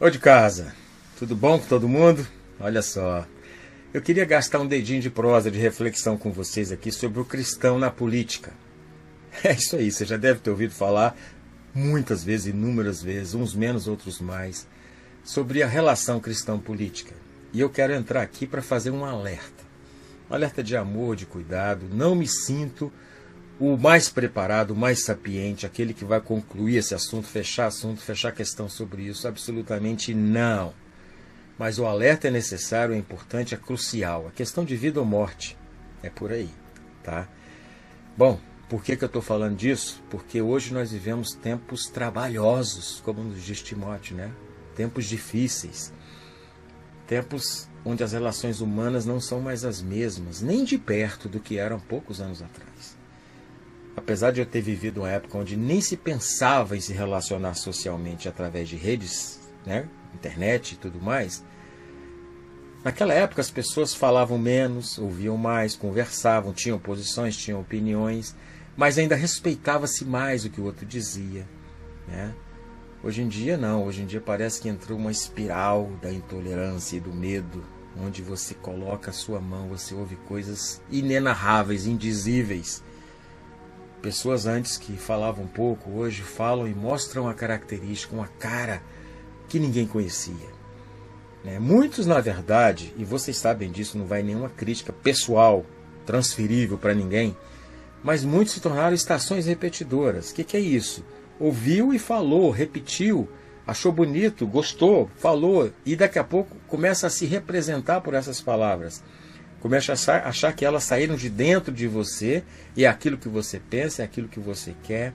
Ô de casa, tudo bom com todo mundo? Olha só, eu queria gastar um dedinho de prosa de reflexão com vocês aqui sobre o cristão na política. É isso aí, você já deve ter ouvido falar muitas vezes, inúmeras vezes, uns menos, outros mais, sobre a relação cristão-política. E eu quero entrar aqui para fazer um alerta de amor, de cuidado. Não me sinto o mais preparado, o mais sapiente, aquele que vai concluir esse assunto, fechar questão sobre isso, absolutamente não. Mas o alerta é necessário, é importante, é crucial. A questão de vida ou morte é por aí, tá? Bom, por que eu estou falando disso? Porque hoje nós vivemos tempos trabalhosos, como nos diz Timóteo, né? Tempos difíceis. Tempos onde as relações humanas não são mais as mesmas, nem de perto do que eram poucos anos atrás. Apesar de eu ter vivido uma época onde nem se pensava em se relacionar socialmente através de redes, né, internet e tudo mais, naquela época as pessoas falavam menos, ouviam mais, conversavam, tinham posições, tinham opiniões, mas ainda respeitava-se mais o que o outro dizia, né? Hoje em dia não, hoje em dia parece que entrou uma espiral da intolerância e do medo, onde você coloca a sua mão, você ouve coisas inenarráveis, indizíveis. Pessoas antes que falavam pouco, hoje falam e mostram a característica, uma cara que ninguém conhecia. Né? Muitos, na verdade, e vocês sabem disso, não vai nenhuma crítica pessoal, transferível para ninguém, mas muitos se tornaram estações repetidoras. O que é isso? Ouviu e falou, repetiu, achou bonito, gostou, falou, e daqui a pouco começa a se representar por essas palavras. Começa a achar que elas saíram de dentro de você, e é aquilo que você pensa, é aquilo que você quer.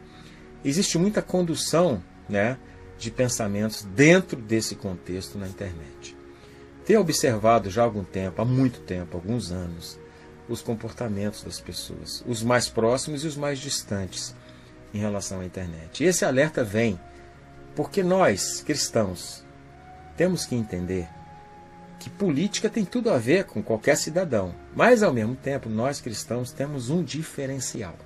Existe muita condução, né, de pensamentos dentro desse contexto na internet. Tenho observado já há algum tempo, há muito tempo, alguns anos, os comportamentos das pessoas, os mais próximos e os mais distantes em relação à internet. E esse alerta vem porque nós, cristãos, temos que entender que política tem tudo a ver com qualquer cidadão, mas ao mesmo tempo nós cristãos temos um diferencial.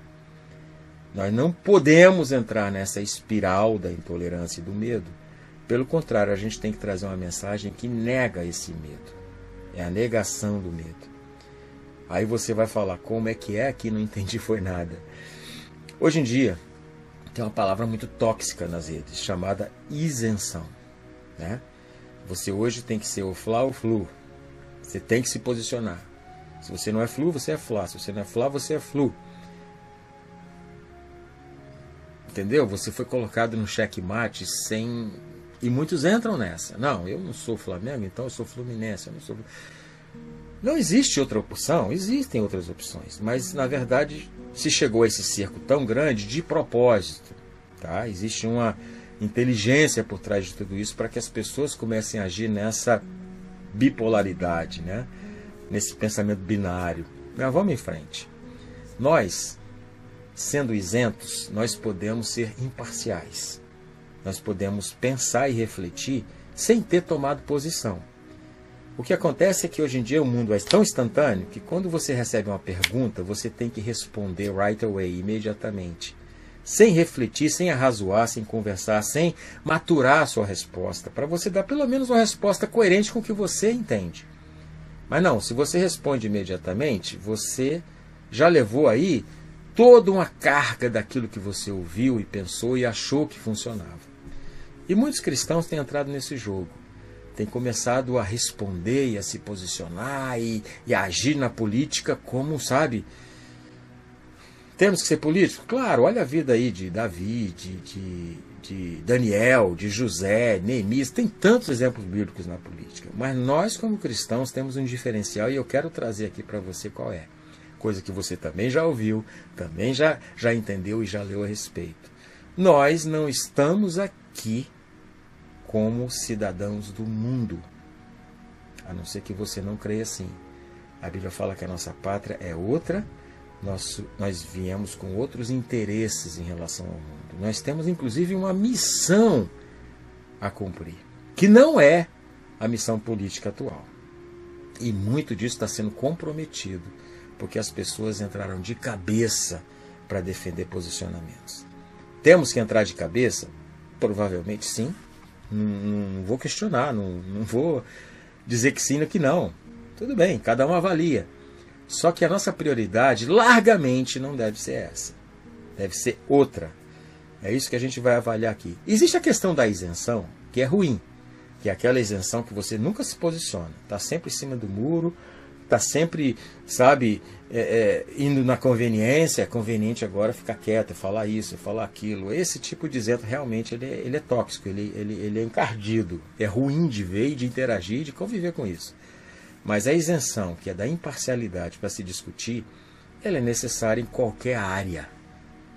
Nós não podemos entrar nessa espiral da intolerância e do medo. Pelo contrário, a gente tem que trazer uma mensagem que nega esse medo. É a negação do medo. Aí você vai falar, como é que não entendi foi nada. Hoje em dia, tem uma palavra muito tóxica nas redes, chamada isenção, né? Você hoje tem que ser o Flá ou Flu. Você tem que se posicionar. Se você não é Flu, você é Flá. Se você não é Flá, você é Flu. Entendeu? Você foi colocado no checkmate sem... E muitos entram nessa. Não, eu não sou Flamengo, então eu sou Fluminense. Eu não sou... Não existe outra opção, existem outras opções. Mas, na verdade, se chegou a esse cerco tão grande de propósito. Tá? Existe uma inteligência por trás de tudo isso para que as pessoas comecem a agir nessa bipolaridade, né? Nesse pensamento binário. Mas vamos em frente. Nós, sendo isentos, nós podemos ser imparciais. Nós podemos pensar e refletir sem ter tomado posição. O que acontece é que hoje em dia o mundo é tão instantâneo que quando você recebe uma pergunta, você tem que responder right away, imediatamente. Sem refletir, sem arrazoar, sem conversar, sem maturar a sua resposta, para você dar pelo menos uma resposta coerente com o que você entende. Mas não, se você responde imediatamente, você já levou aí toda uma carga daquilo que você ouviu e pensou e achou que funcionava. E muitos cristãos têm entrado nesse jogo. Têm começado a responder e a se posicionar e a agir na política como, sabe... Temos que ser políticos? Claro, olha a vida aí de Davi, de Daniel, de José, Neemias, tem tantos exemplos bíblicos na política. Mas nós, como cristãos, temos um diferencial e eu quero trazer aqui para você qual é. Coisa que você também já ouviu, também já entendeu e já leu a respeito. Nós não estamos aqui como cidadãos do mundo, a não ser que você não creia assim. A Bíblia fala que a nossa pátria é outra. Nós viemos com outros interesses em relação ao mundo. Nós temos, inclusive, uma missão a cumprir, que não é a missão política atual. E muito disso está sendo comprometido, porque as pessoas entraram de cabeça para defender posicionamentos. Temos que entrar de cabeça? Provavelmente sim, Não vou questionar, não vou dizer que sim ou que não. Tudo bem, cada um avalia. Só que a nossa prioridade, largamente, não deve ser essa. Deve ser outra. É isso que a gente vai avaliar aqui. Existe a questão da isenção, que é ruim. Que é aquela isenção que você nunca se posiciona. Está sempre em cima do muro, está sempre, sabe, indo na conveniência. É conveniente agora ficar quieto, falar isso, falar aquilo. Esse tipo de isento realmente ele é tóxico, ele é encardido. É ruim de ver e de interagir e de conviver com isso. Mas a isenção, que é da imparcialidade para se discutir, ela é necessária em qualquer área.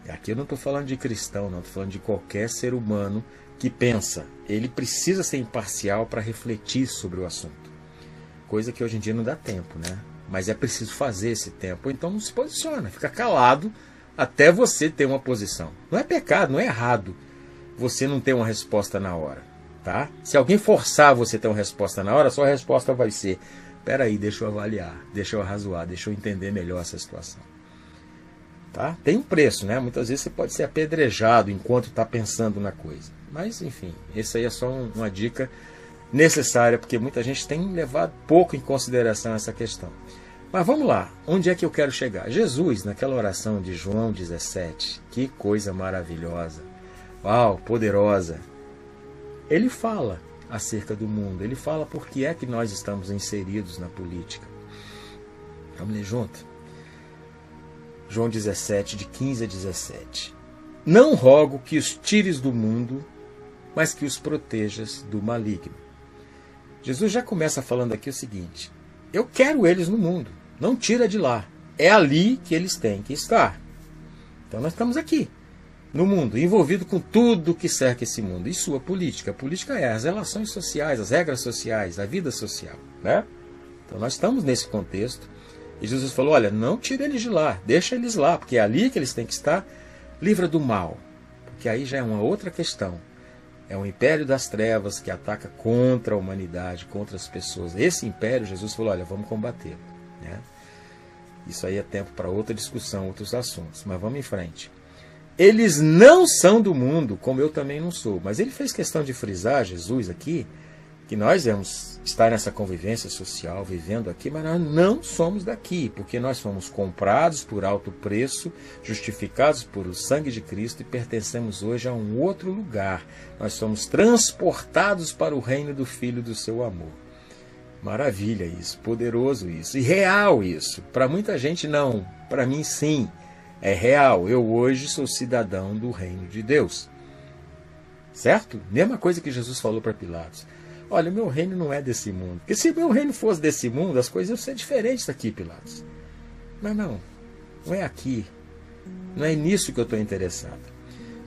Aqui eu não estou falando de cristão, não. Estou falando de qualquer ser humano que pensa. Ele precisa ser imparcial para refletir sobre o assunto. Coisa que hoje em dia não dá tempo, né? Mas é preciso fazer esse tempo. Então não se posiciona, fica calado até você ter uma posição. Não é pecado, não é errado você não ter uma resposta na hora. Tá? Se alguém forçar você a ter uma resposta na hora, a sua resposta vai ser: peraí, deixa eu avaliar, deixa eu arrazoar, deixa eu entender melhor essa situação. Tá? Tem um preço, né? Muitas vezes você pode ser apedrejado enquanto está pensando na coisa. Mas, enfim, essa aí é só uma dica necessária, porque muita gente tem levado pouco em consideração essa questão. Mas vamos lá, onde é que eu quero chegar? Jesus, naquela oração de João 17, que coisa maravilhosa, uau, poderosa. Ele fala acerca do mundo, ele fala por que é que nós estamos inseridos na política. Vamos ler junto? João 17, de 15 a 17. Não rogo que os tires do mundo, mas que os protejas do maligno. Jesus já começa falando aqui o seguinte: eu quero eles no mundo, não tira de lá. É ali que eles têm que estar. Então nós estamos aqui, no mundo, envolvido com tudo que cerca esse mundo. E sua política. A política é as relações sociais, as regras sociais, a vida social, né? Então nós estamos nesse contexto. E Jesus falou: olha, não tira eles de lá, deixa eles lá, porque é ali que eles têm que estar. Livra do mal, porque aí já é uma outra questão. É um império das trevas que ataca contra a humanidade, contra as pessoas. Esse império, Jesus falou: olha, vamos combater, né? Isso aí é tempo para outra discussão, outros assuntos, mas vamos em frente. Eles não são do mundo, como eu também não sou. Mas ele fez questão de frisar, Jesus, aqui, que nós vamos estar nessa convivência social, vivendo aqui, mas nós não somos daqui, porque nós fomos comprados por alto preço, justificados por o sangue de Cristo e pertencemos hoje a um outro lugar. Nós somos transportados para o reino do Filho do seu amor. Maravilha isso, poderoso isso, e real isso. Para muita gente não, para mim sim, é real. Eu hoje sou cidadão do reino de Deus. Certo? Mesma coisa que Jesus falou para Pilatos. Olha, o meu reino não é desse mundo. Porque se o meu reino fosse desse mundo, as coisas iam ser diferentes daqui, Pilatos. Mas não é aqui. Não é nisso que eu estou interessado.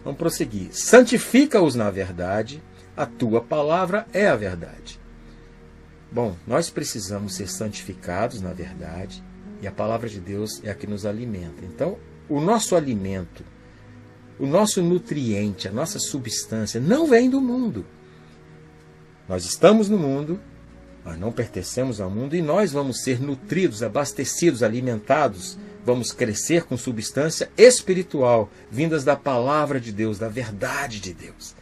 Vamos prosseguir. Santifica-os na verdade, a tua palavra é a verdade. Bom, nós precisamos ser santificados na verdade, e a palavra de Deus é a que nos alimenta. Então, o nosso alimento, o nosso nutriente, a nossa substância não vem do mundo. Nós estamos no mundo, nós não pertencemos ao mundo, e nós vamos ser nutridos, abastecidos, alimentados, vamos crescer com substância espiritual, vindas da palavra de Deus, da verdade de Deus.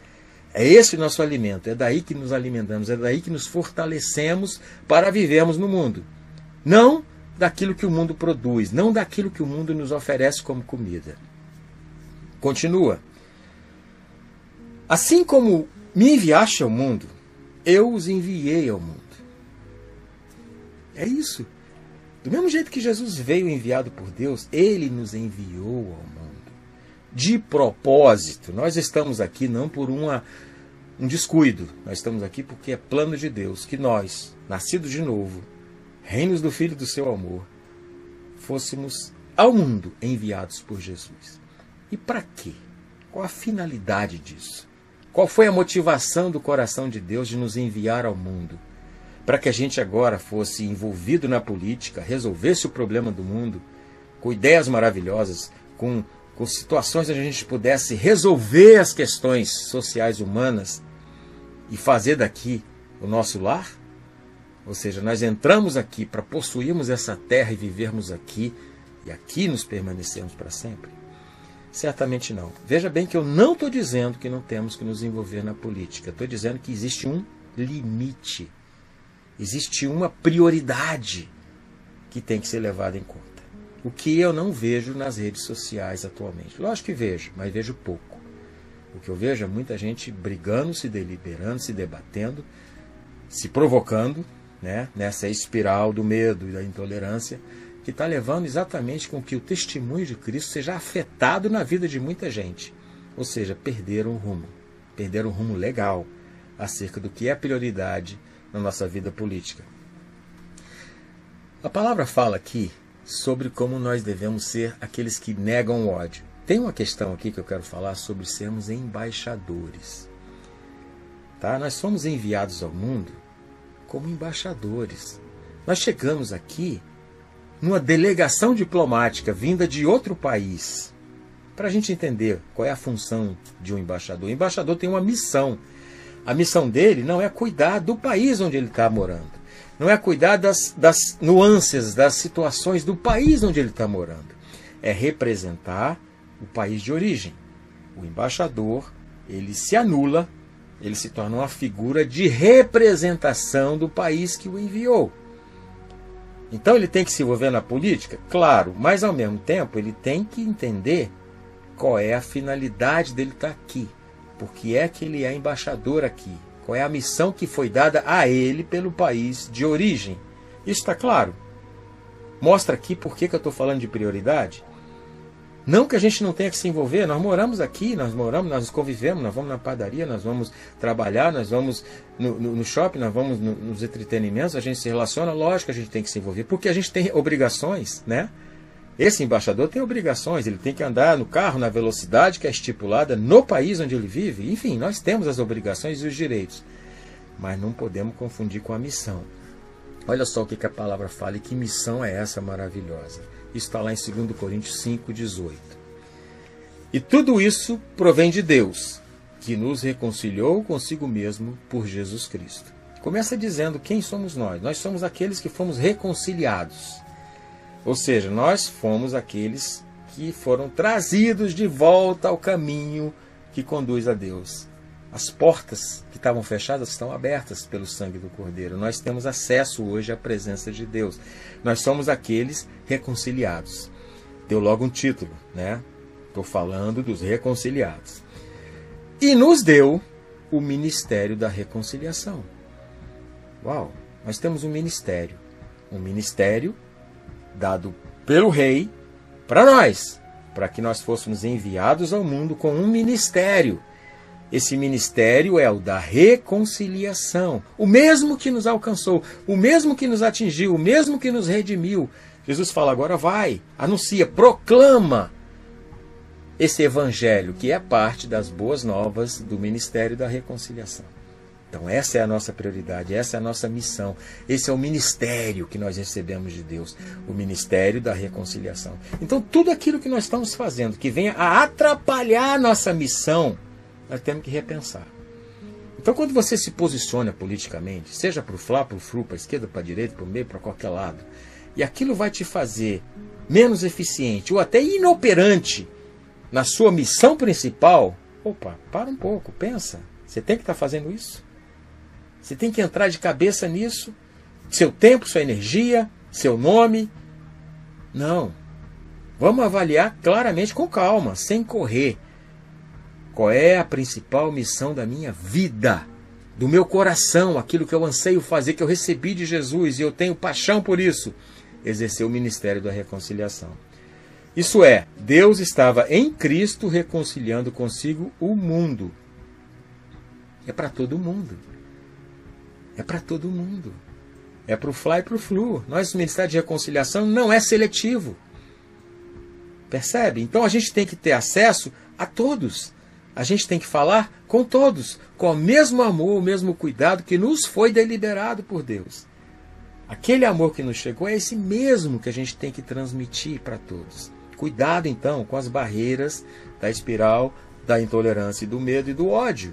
É esse o nosso alimento, é daí que nos alimentamos, é daí que nos fortalecemos para vivermos no mundo. Não daquilo que o mundo produz, não daquilo que o mundo nos oferece como comida. Continua. Assim como me enviaste ao mundo, eu os enviei ao mundo. É isso. Do mesmo jeito que Jesus veio enviado por Deus, ele nos enviou ao mundo. De propósito. Nós estamos aqui não por um descuido. Nós estamos aqui porque é plano de Deus que nós, nascidos de novo, reinos do Filho do seu amor, fôssemos ao mundo enviados por Jesus. E para quê? Qual a finalidade disso? Qual foi a motivação do coração de Deus de nos enviar ao mundo? Para que a gente agora fosse envolvido na política, resolvesse o problema do mundo, com ideias maravilhosas, com situações onde a gente pudesse resolver as questões sociais humanas e fazer daqui o nosso lar? Ou seja, nós entramos aqui para possuirmos essa terra e vivermos aqui, e aqui nos permanecermos para sempre? Certamente não. Veja bem que eu não estou dizendo que não temos que nos envolver na política. Estou dizendo que existe um limite. Existe uma prioridade que tem que ser levada em conta. O que eu não vejo nas redes sociais atualmente. Lógico que vejo, mas vejo pouco. O que eu vejo é muita gente brigando, se deliberando, se debatendo, se provocando, né, nessa espiral do medo e da intolerância, que está levando exatamente com que o testemunho de Cristo seja afetado na vida de muita gente. Ou seja, perderam o rumo legal acerca do que é prioridade na nossa vida política. A palavra fala aqui sobre como nós devemos ser aqueles que negam o ódio. Tem uma questão aqui que eu quero falar sobre sermos embaixadores. Tá? Nós somos enviados ao mundo como embaixadores. Nós chegamos aqui numa delegação diplomática vinda de outro país. Para a gente entender qual é a função de um embaixador. O embaixador tem uma missão. A missão dele não é cuidar do país onde ele está morando. Não é cuidar das nuances, das situações do país onde ele está morando. É representar o país de origem. O embaixador, ele se anula, ele se torna uma figura de representação do país que o enviou. Então ele tem que se envolver na política? Claro, mas ao mesmo tempo ele tem que entender qual é a finalidade dele estar aqui. Por que é que ele é embaixador aqui? Qual é a missão que foi dada a ele pelo país de origem? Isso está claro? Mostra aqui por que eu estou falando de prioridade. Não que a gente não tenha que se envolver, nós moramos aqui, nós convivemos, nós vamos na padaria, nós vamos trabalhar, nós vamos no shopping, nós vamos nos entretenimentos, a gente se relaciona, lógico que a gente tem que se envolver, porque a gente tem obrigações, né? Esse embaixador tem obrigações, ele tem que andar no carro na velocidade que é estipulada no país onde ele vive. Enfim, nós temos as obrigações e os direitos, mas não podemos confundir com a missão. Olha só o que a palavra fala e que missão é essa maravilhosa. Isso está lá em 2 Coríntios 5,18. E tudo isso provém de Deus, que nos reconciliou consigo mesmo por Jesus Cristo. Começa dizendo quem somos nós. Nós somos aqueles que fomos reconciliados. Ou seja, nós fomos aqueles que foram trazidos de volta ao caminho que conduz a Deus. As portas que estavam fechadas estão abertas pelo sangue do Cordeiro. Nós temos acesso hoje à presença de Deus. Nós somos aqueles reconciliados. Deu logo um título, né? Estou falando dos reconciliados. E nos deu o ministério da reconciliação. Uau! Nós temos um ministério. Um ministério dado pelo rei para nós, para que nós fôssemos enviados ao mundo com um ministério. Esse ministério é o da reconciliação, o mesmo que nos alcançou, o mesmo que nos atingiu, o mesmo que nos redimiu. Jesus fala agora, vai, anuncia, proclama esse evangelho, que é parte das boas novas do ministério da reconciliação. Então essa é a nossa prioridade, essa é a nossa missão, esse é o ministério que nós recebemos de Deus, o ministério da reconciliação. Então tudo aquilo que nós estamos fazendo, que venha a atrapalhar a nossa missão, nós temos que repensar. Então quando você se posiciona politicamente, seja para o Fla, para o Fru, para a esquerda, para a direita, para o meio, para qualquer lado, e aquilo vai te fazer menos eficiente ou até inoperante na sua missão principal, opa, para um pouco, pensa, você tem que estar fazendo isso? Você tem que entrar de cabeça nisso? Seu tempo, sua energia, seu nome? Não. Vamos avaliar claramente, com calma, sem correr. Qual é a principal missão da minha vida? Do meu coração, aquilo que eu anseio fazer, que eu recebi de Jesus e eu tenho paixão por isso. Exercer o ministério da reconciliação. Isso é, Deus estava em Cristo reconciliando consigo o mundo. É para todo mundo. É para todo mundo. É para o Fla e para o Flu. Nosso ministério de reconciliação não é seletivo. Percebe? Então a gente tem que ter acesso a todos. A gente tem que falar com todos, com o mesmo amor, o mesmo cuidado que nos foi deliberado por Deus. Aquele amor que nos chegou é esse mesmo que a gente tem que transmitir para todos. Cuidado então com as barreiras da espiral da intolerância e do medo e do ódio.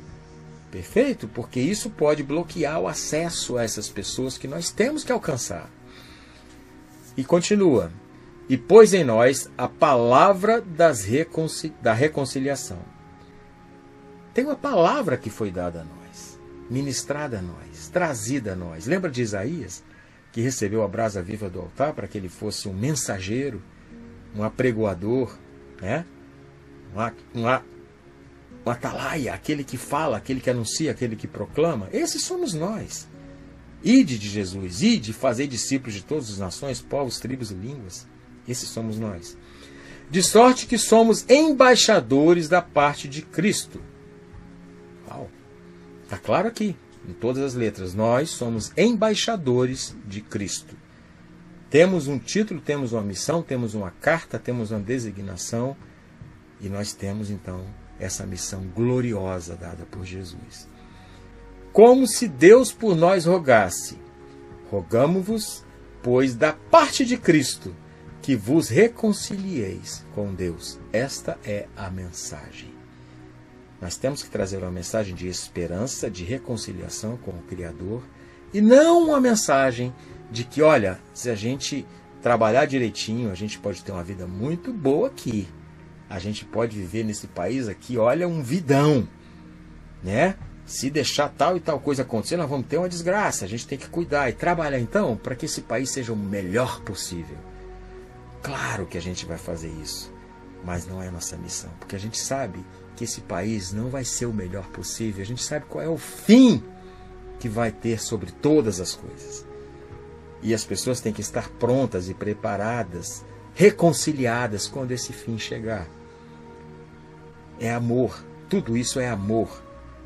Perfeito? Porque isso pode bloquear o acesso a essas pessoas que nós temos que alcançar. E continua. e pôs em nós a palavra da reconciliação. Tem uma palavra que foi dada a nós, ministrada a nós, trazida a nós. Lembra de Isaías, que recebeu a brasa viva do altar para que ele fosse um mensageiro, um apregoador, né? Um atalaia, aquele que fala, aquele que anuncia, aquele que proclama. Esses somos nós. Ide de Jesus, ide, fazei discípulos de todas as nações, povos, tribos e línguas. Esses somos nós. De sorte que somos embaixadores da parte de Cristo. Uau! Está claro aqui, em todas as letras. Nós somos embaixadores de Cristo. Temos um título, temos uma missão, temos uma carta, temos uma designação. E nós temos, então, essa missão gloriosa dada por Jesus. Como se Deus por nós rogasse: rogamo-vos, pois, da parte de Cristo, que vos reconcilieis com Deus. Esta é a mensagem. Nós temos que trazer uma mensagem de esperança, de reconciliação com o Criador, e não uma mensagem de que, olha, se a gente trabalhar direitinho, a gente pode ter uma vida muito boa aqui. A gente pode viver nesse país aqui, olha, um vidão, né? Se deixar tal e tal coisa acontecer, nós vamos ter uma desgraça. A gente tem que cuidar e trabalhar, então, para que esse país seja o melhor possível. Claro que a gente vai fazer isso, mas não é nossa missão, porque a gente sabe que esse país não vai ser o melhor possível. A gente sabe qual é o fim que vai ter sobre todas as coisas. E as pessoas têm que estar prontas e preparadas, reconciliadas quando esse fim chegar. É amor, tudo isso é amor.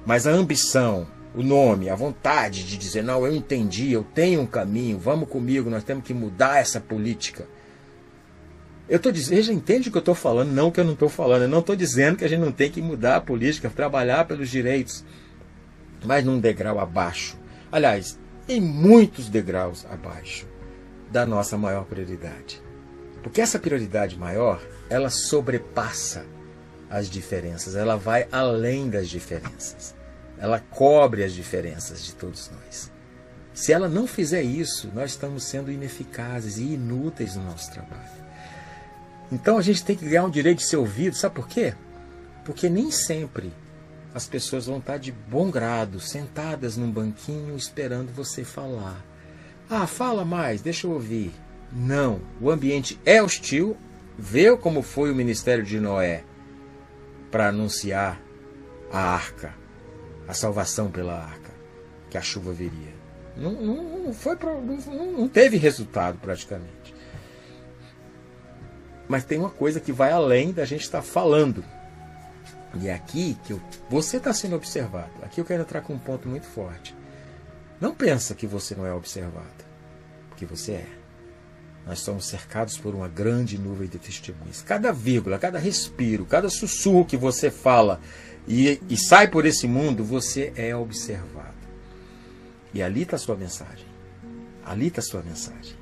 Mas a ambição, o nome, a vontade de dizer, não, eu entendi, eu tenho um caminho, vamos comigo, nós temos que mudar essa política. Eu estou dizendo, já entende o que eu estou falando, não o que eu não estou falando. Eu não estou dizendo que a gente não tem que mudar a política, trabalhar pelos direitos, mas num degrau abaixo. Aliás, em muitos degraus abaixo da nossa maior prioridade. Porque essa prioridade maior, ela sobrepassa as diferenças, ela vai além das diferenças. Ela cobre as diferenças de todos nós. Se ela não fizer isso, nós estamos sendo ineficazes e inúteis no nosso trabalho. Então a gente tem que ganhar o direito de ser ouvido. Sabe por quê? Porque nem sempre as pessoas vão estar de bom grado, sentadas num banquinho esperando você falar. Ah, fala mais, deixa eu ouvir. Não, o ambiente é hostil. Vê como foi o ministério de Noé para anunciar a arca, a salvação pela arca, que a chuva viria. Não teve resultado praticamente. Mas tem uma coisa que vai além da gente estar falando. E é aqui que você está sendo observado. Aqui eu quero entrar com um ponto muito forte. Não pensa que você não é observado, porque você é. Nós somos cercados por uma grande nuvem de testemunhas. Cada vírgula, cada respiro, cada sussurro que você fala e sai por esse mundo, você é observado. E ali está a sua mensagem. Ali está a sua mensagem.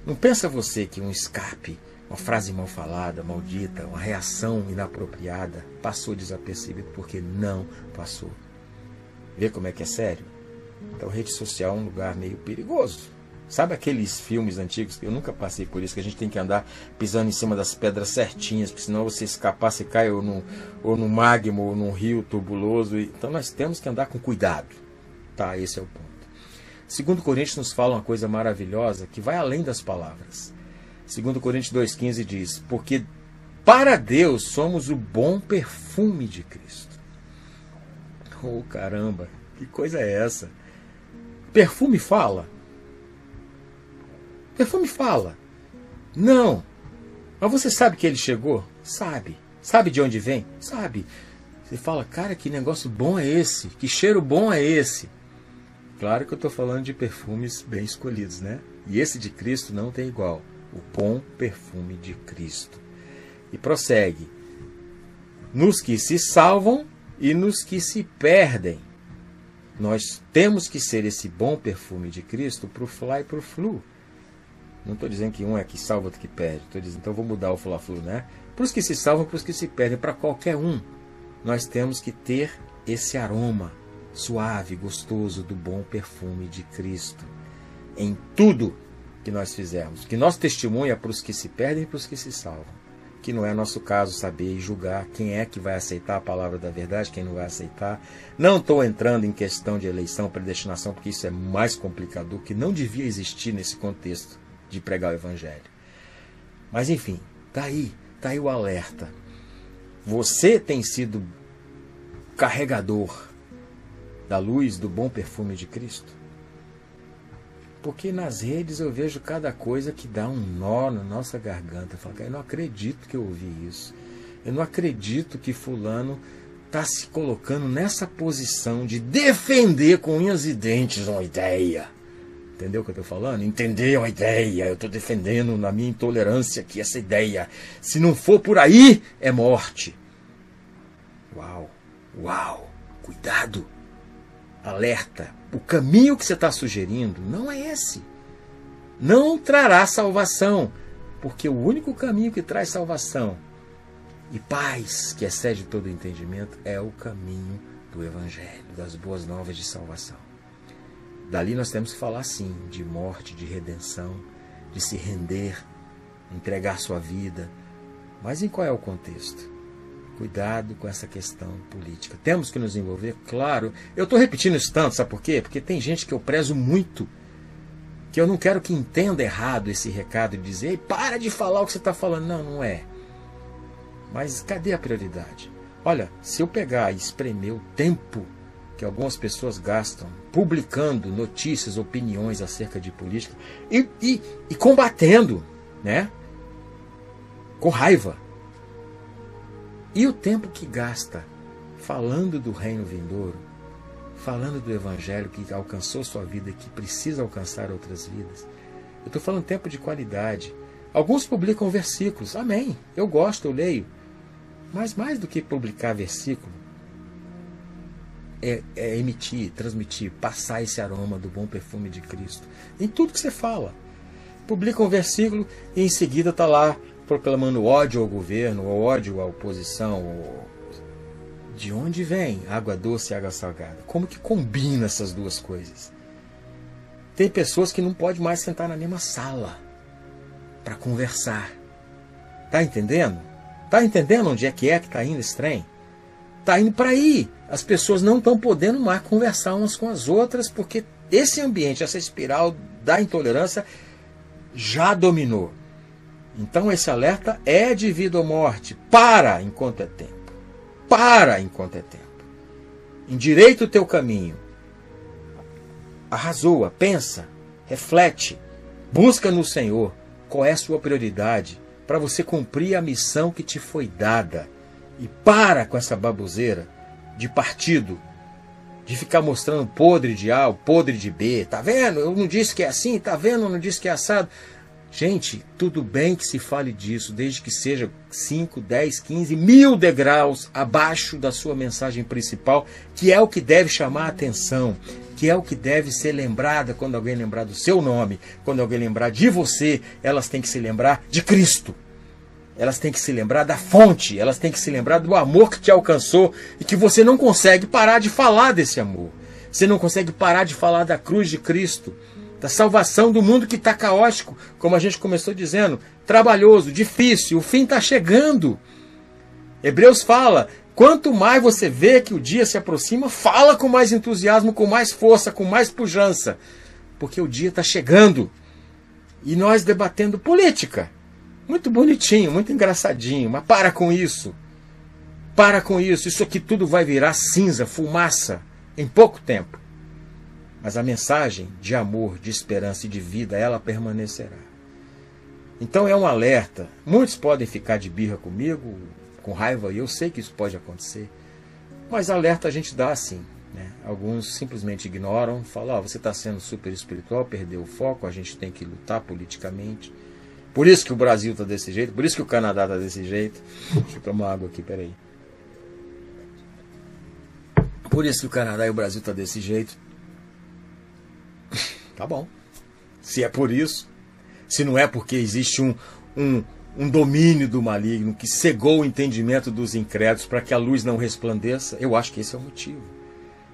Não pensa você que um escape, uma frase mal falada, maldita, uma reação inapropriada passou desapercebido, porque não passou. Vê como é que é sério? Então, rede social é um lugar meio perigoso. Sabe aqueles filmes antigos? Eu nunca passei por isso, que a gente tem que andar pisando em cima das pedras certinhas, porque senão você escapar, você cai ou no magma, ou num rio turbuloso. Então nós temos que andar com cuidado. Tá, esse é o ponto. 2 Coríntios nos fala uma coisa maravilhosa, que vai além das palavras. 2 Coríntios 2,15 diz, porque para Deus somos o bom perfume de Cristo. Oh, caramba, que coisa é essa? Perfume fala? Perfume fala. Não. Mas você sabe que ele chegou? Sabe. Sabe de onde vem? Sabe. Você fala, cara, que negócio bom é esse? Que cheiro bom é esse? Claro que eu estou falando de perfumes bem escolhidos, né? E esse de Cristo não tem igual. O bom perfume de Cristo. E prossegue. Nos que se salvam e nos que se perdem. Nós temos que ser esse bom perfume de Cristo para o fla e para o flu. Não estou dizendo que um é que salva, outro que perde. Estou dizendo, então vou mudar o fla-flu, né? Para os que se salvam, para os que se perdem, para qualquer um, nós temos que ter esse aroma suave, gostoso do bom perfume de Cristo. Em tudo que nós fizermos. Que nosso testemunho é para os que se perdem e para os que se salvam. Que não é nosso caso saber e julgar quem é que vai aceitar a palavra da verdade, quem não vai aceitar. Não estou entrando em questão de eleição, predestinação, porque isso é mais complicado, que não devia existir nesse contexto de pregar o evangelho. Mas enfim, tá aí o alerta. Você tem sido carregador da luz, do bom perfume de Cristo? Porque nas redes eu vejo cada coisa que dá um nó na nossa garganta. Eu falo, eu não acredito que eu ouvi isso. Eu não acredito que fulano está se colocando nessa posição de defender com unhas e dentes uma ideia. Entendeu o que eu estou falando? Entender uma ideia. Eu estou defendendo na minha intolerância aqui essa ideia. Se não for por aí, é morte. Uau, uau, cuidado. Alerta, o caminho que você está sugerindo não é esse. Não trará salvação, porque o único caminho que traz salvação e paz, que excede todo o entendimento, é o caminho do Evangelho, das boas novas de salvação. Dali nós temos que falar sim, de morte, de redenção, de se render, entregar sua vida. Mas em qual é o contexto? Cuidado com essa questão política. Temos que nos envolver, claro. Eu estou repetindo isso tanto, sabe por quê? Porque tem gente que eu prezo muito, que eu não quero que entenda errado esse recado e dizer, para de falar o que você está falando. Não, não é. Mas cadê a prioridade? Olha, se eu pegar e espremer o tempo que algumas pessoas gastam publicando notícias, opiniões acerca de política e combatendo, né? Com raiva. E o tempo que gasta falando do reino vindouro, falando do evangelho que alcançou sua vida e que precisa alcançar outras vidas. Eu estou falando tempo de qualidade. Alguns publicam versículos. Amém. Eu gosto, eu leio. Mas mais do que publicar versículo, é emitir, transmitir, passar esse aroma do bom perfume de Cristo em tudo que você fala. Publica um versículo e em seguida está lá proclamando ódio ao governo, ou ódio à oposição. De onde vem água doce e água salgada? Como que combina essas duas coisas? Tem pessoas que não podem mais sentar na mesma sala para conversar. Tá entendendo? Tá entendendo onde é que está indo esse trem? Tá indo para aí. As pessoas não estão podendo mais conversar umas com as outras porque esse ambiente, essa espiral da intolerância já dominou. Então esse alerta é de vida ou morte. Para enquanto é tempo. Para enquanto é tempo. Endireita o teu caminho. Arrazoa, pensa, reflete. Busca no Senhor qual é a sua prioridade para você cumprir a missão que te foi dada. E para com essa baboseira de partido, de ficar mostrando podre de A, podre de B. Tá vendo? Eu não disse que é assim, tá vendo? Eu não disse que é assado. Gente, tudo bem que se fale disso, desde que seja 5, 10, 15, 1000 degraus abaixo da sua mensagem principal, que é o que deve chamar a atenção, que é o que deve ser lembrada quando alguém lembrar do seu nome, quando alguém lembrar de você, elas têm que se lembrar de Cristo. Elas têm que se lembrar da fonte, elas têm que se lembrar do amor que te alcançou e que você não consegue parar de falar desse amor. Você não consegue parar de falar da cruz de Cristo, da salvação do mundo que está caótico, como a gente começou dizendo, trabalhoso, difícil, o fim está chegando. Hebreus fala, quanto mais você vê que o dia se aproxima, fala com mais entusiasmo, com mais força, com mais pujança, porque o dia está chegando. E nós debatendo política, muito bonitinho, muito engraçadinho, mas para com isso. Para com isso, isso aqui tudo vai virar cinza, fumaça, em pouco tempo. Mas a mensagem de amor, de esperança e de vida, ela permanecerá. Então é um alerta. Muitos podem ficar de birra comigo, com raiva, e eu sei que isso pode acontecer. Mas alerta a gente dá assim, né? Alguns simplesmente ignoram, falam, você está sendo super espiritual, perdeu o foco, a gente tem que lutar politicamente. Por isso que o Brasil está desse jeito, por isso que o Canadá está desse jeito. Deixa eu tomar água aqui, peraí. Por isso que o Canadá e o Brasil estão desse jeito. Tá bom. Se é por isso, se não é porque existe um domínio do maligno que cegou o entendimento dos incrédulos para que a luz não resplandeça, eu acho que esse é o motivo.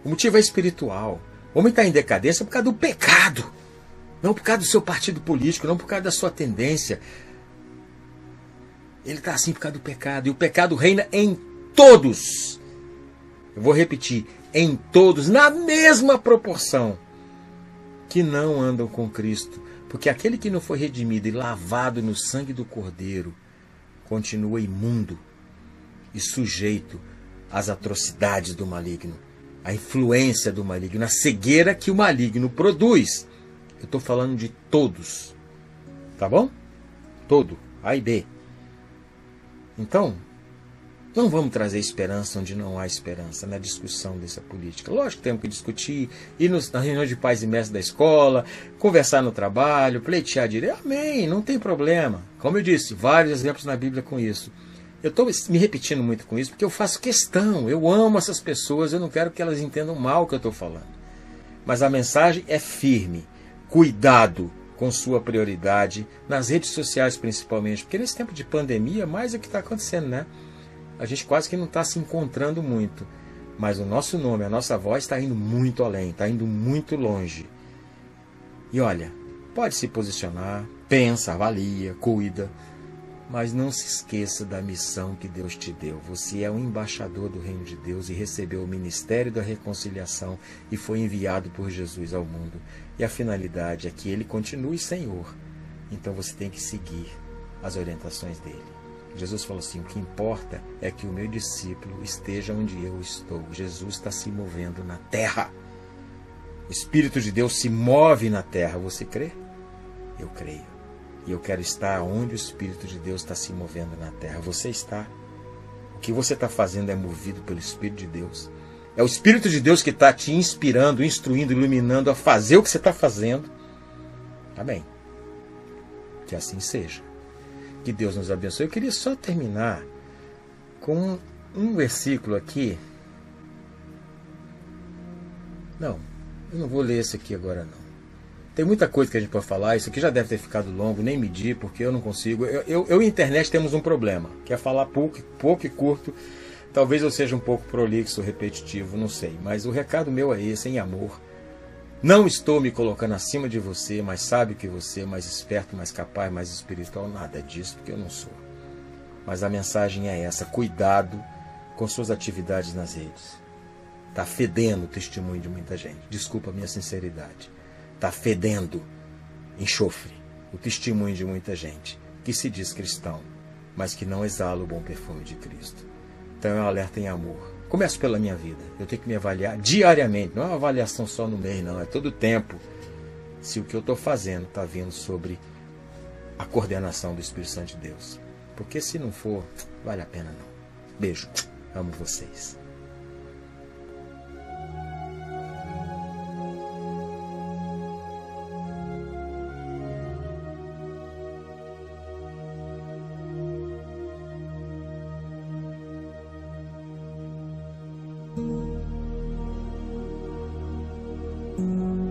O motivo é espiritual. O homem está em decadência por causa do pecado. Não por causa do seu partido político, não por causa da sua tendência. Ele está assim por causa do pecado. E o pecado reina em todos. Eu vou repetir, em todos, na mesma proporção, que não andam com Cristo. Porque aquele que não foi redimido e lavado no sangue do Cordeiro continua imundo e sujeito às atrocidades do maligno, à influência do maligno, à cegueira que o maligno produz. Eu estou falando de todos. Tá bom? Todo. A e B. Então, não vamos trazer esperança onde não há esperança na discussão dessa política. Lógico que temos que discutir, ir na reunião de pais e mestres da escola, conversar no trabalho, pleitear direito. Amém, não tem problema. Como eu disse, vários exemplos na Bíblia com isso. Eu estou me repetindo muito com isso porque eu faço questão, eu amo essas pessoas, eu não quero que elas entendam mal o que eu estou falando. Mas a mensagem é firme. Cuidado com sua prioridade, nas redes sociais principalmente, porque nesse tempo de pandemia, mais é o que está acontecendo, né? A gente quase que não está se encontrando muito. Mas o nosso nome, a nossa voz está indo muito além, está indo muito longe. E olha, pode se posicionar, pensa, avalia, cuida, mas não se esqueça da missão que Deus te deu. Você é um embaixador do reino de Deus e recebeu o ministério da reconciliação e foi enviado por Jesus ao mundo. E a finalidade é que ele continue Senhor. Então você tem que seguir as orientações dele. Jesus falou assim, o que importa é que o meu discípulo esteja onde eu estou. Jesus está se movendo na terra. O Espírito de Deus se move na terra. Você crê? Eu creio. E eu quero estar onde o Espírito de Deus está se movendo na terra. Você está. O que você está fazendo é movido pelo Espírito de Deus. É o Espírito de Deus que está te inspirando, instruindo, iluminando a fazer o que você está fazendo. Amém. Que assim seja. Que Deus nos abençoe. Eu queria só terminar com um versículo aqui. Não, eu não vou ler esse aqui agora não. Tem muita coisa que a gente pode falar. Isso aqui já deve ter ficado longo, nem medir, porque eu não consigo. Eu e a internet temos um problema, que é falar pouco e curto. Talvez eu seja um pouco prolixo, repetitivo, não sei. Mas o recado meu é esse, em amor. Não estou me colocando acima de você, mais sábio que você, mais esperto, mais capaz, mais espiritual. Nada disso, porque eu não sou. Mas a mensagem é essa. Cuidado com suas atividades nas redes. Está fedendo o testemunho de muita gente. Desculpa a minha sinceridade. Está fedendo enxofre o testemunho de muita gente que se diz cristão, mas que não exala o bom perfume de Cristo. Então é um alerta em amor. Começo pela minha vida. Eu tenho que me avaliar diariamente. Não é uma avaliação só no mês, não. É todo o tempo. Se o que eu estou fazendo está vindo sobre a coordenação do Espírito Santo de Deus. Porque se não for, vale a pena não. Beijo. Amo vocês. Thank you.